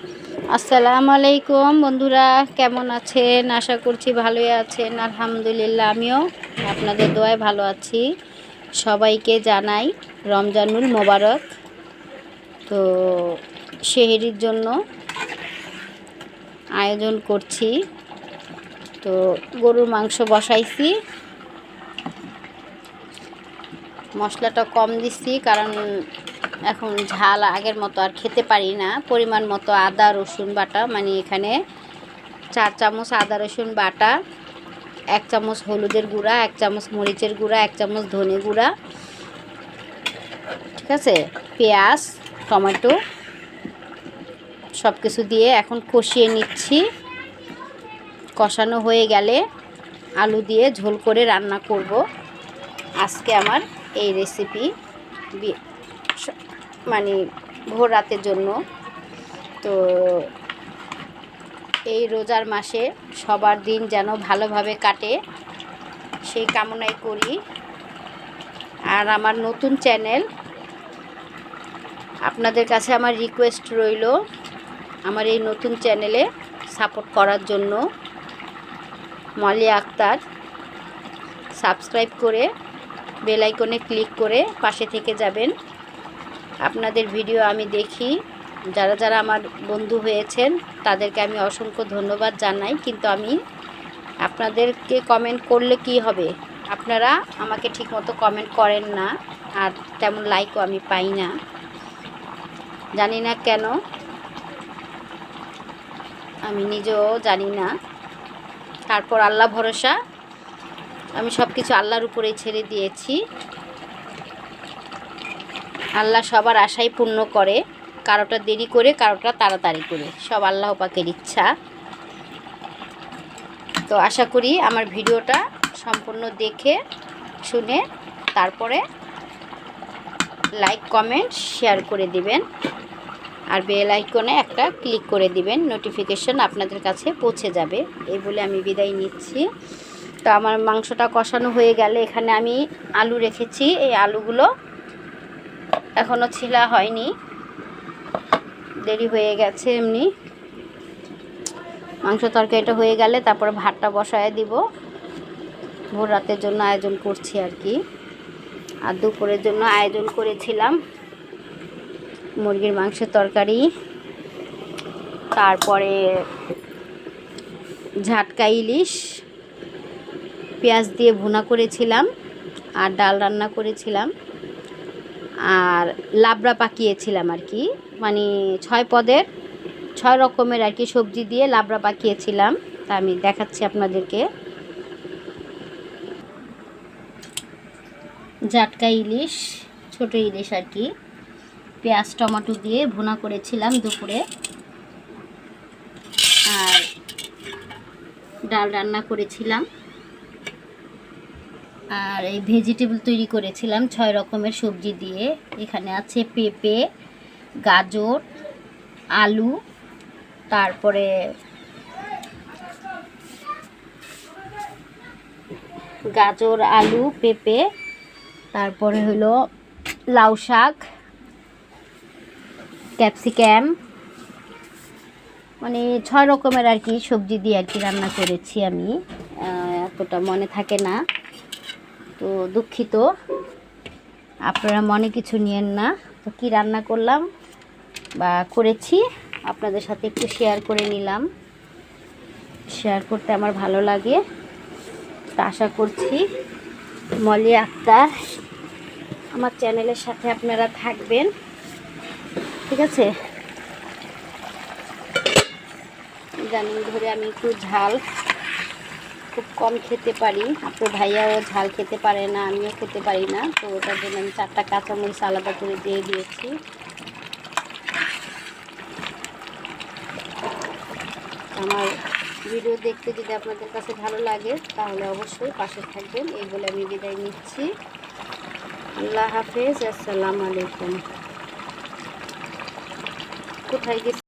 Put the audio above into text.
আসসালামু আলাইকুম বন্ধুরা, কেমন আছেন? আশা করছি ভালোই আছেন। আলহামদুলিল্লাহ আমিও আপনাদের দোয়ায় ভালো আছি। সবাইকে জানাই রমজানুল মোবারক। তো সেহরির জন্য আয়োজন করছি। তো গরুর মাংস বসাইছি, মশলাটা কম দিচ্ছি কারণ এখন ঝাল আগের মতো আর খেতে পারি না। পরিমাণ মতো আদা রসুন বাটা, মানে এখানে 4 চামচ আদা রসুন বাটা, 1 চামচ হলুদের গুঁড়া, 1 চামচ মরিচের গুঁড়া, 1 চামচ ধনে গুঁড়া, ঠিক আছে, পেঁয়াজ, টমেটো সব কিছু দিয়ে এখন কষিয়ে নিচ্ছি। কষানো হয়ে গেলে আলু দিয়ে ঝোল করে রান্না করব। আজকে আমার এই রেসিপি মানে ভোর রাতের জন্য। তো এই রোজার মাসে সবার দিন যেন ভালোভাবে কাটে সেই কামনাই করি। আর আমার নতুন চ্যানেল, আপনাদের কাছে আমার রিকোয়েস্ট রইল আমার এই নতুন চ্যানেলে সাপোর্ট করার জন্য। মলিয়া আক্তার সাবস্ক্রাইব করে বেল আইকনে ক্লিক করে পাশে থেকে যাবেন। আপনাদের ভিডিও আমি দেখি, যারা যারা আমার বন্ধু হয়েছেন তাদেরকে আমি অসংখ্য ধন্যবাদ জানাই। কিন্তু আমি আপনাদেরকে কমেন্ট করলে কি হবে, আপনারা আমাকে ঠিকমতো কমেন্ট করেন না, আর তেমন লাইকও আমি পাই না, জানি না কেন, আমি নিজেও জানি না। তারপর আল্লাহ ভরসা, আমি সব কিছু আল্লাহর উপরেই ছেড়ে দিয়েছি। আল্লাহ সবার আশাই পূর্ণ করে, কারোটা দেরি করে কারোটা তাড়াতাড়ি করে, সব আল্লাহ পাকের ইচ্ছা। তো আশা করি আমার ভিডিওটা সম্পূর্ণ দেখে শুনে তারপরে লাইক কমেন্ট শেয়ার করে দিবেন, আর বেল আইকনে একটা ক্লিক করে দিবেন, নোটিফিকেশন আপনাদের কাছে পৌঁছে যাবে। এই বলে আমি বিদায় নিচ্ছি। তো আমার মাংসটা কষানো হয়ে গেলে এখানে আমি আলু রেখেছি, এই আলুগুলো এখনও ছিলা হয়নি, দেরি হয়ে গেছে এমনি। মাংস তরকারিটা হয়ে গেলে তারপরে ভাতটা বসায় দিব। ভোর রাতের জন্য আয়োজন করছি আর কি। আর দুপুরের জন্য আয়োজন করেছিলাম মুরগির মাংসের তরকারি, তারপরে ঝাটকা ইলিশ পেঁয়াজ দিয়ে ভুনা করেছিলাম, আর ডাল রান্না করেছিলাম, আর লাবড়া পাকিয়েছিলাম আর কি, মানে 6 পদের 6 রকমের আর কি সবজি দিয়ে লাবড়া পাকিয়েছিলাম। তা আমি দেখাচ্ছি আপনাদেরকে। ঝাটকা ইলিশ, ছোট ইলিশ আর কি, পেঁয়াজ টমেটো দিয়ে ভুনা করেছিলাম দুপুরে, আর ডাল রান্না করেছিলাম, আর এই ভেজিটেবল তৈরি করেছিলাম 6 রকমের সবজি দিয়ে। এখানে আছে পেঁপে, গাজর, আলু, তারপরে গাজর, আলু, পেঁপে, তারপরে হলো লাউ শাক, ক্যাপসিকাম, মানে 6 রকমের আর কি সবজি দিয়ে আর কি রান্না করেছি আমি। এতটা মনে থাকে না, তো দুঃখিত, আপনারা মনে কিছু নিয়েন না। তো কী রান্না করলাম বা করেছি আপনাদের সাথে একটু শেয়ার করে নিলাম। শেয়ার করতে আমার ভালো লাগে। তা আশা করছি মলিয়া আক্তার আমার চ্যানেলের সাথে আপনারা থাকবেন, ঠিক আছে। জানেন ধরে আমি একটু ঝাল খুব কম খেতে পারি, আপনার ভাইয়াও ঝাল খেতে পারে না, আমিও খেতে পারি না। তো ওটার জন্য আমি 4টা কাঁচামরিচ আলাদা করে দিয়ে দিয়েছি। আমার ভিডিও দেখতে যদি আপনাদের কাছে ভালো লাগে তাহলে অবশ্যই পাশে থাকবেন। এই বলে আমি বিদায় নিচ্ছি। আল্লাহ হাফেজ, আসসালামু আলাইকুম। কোথায় গেছি?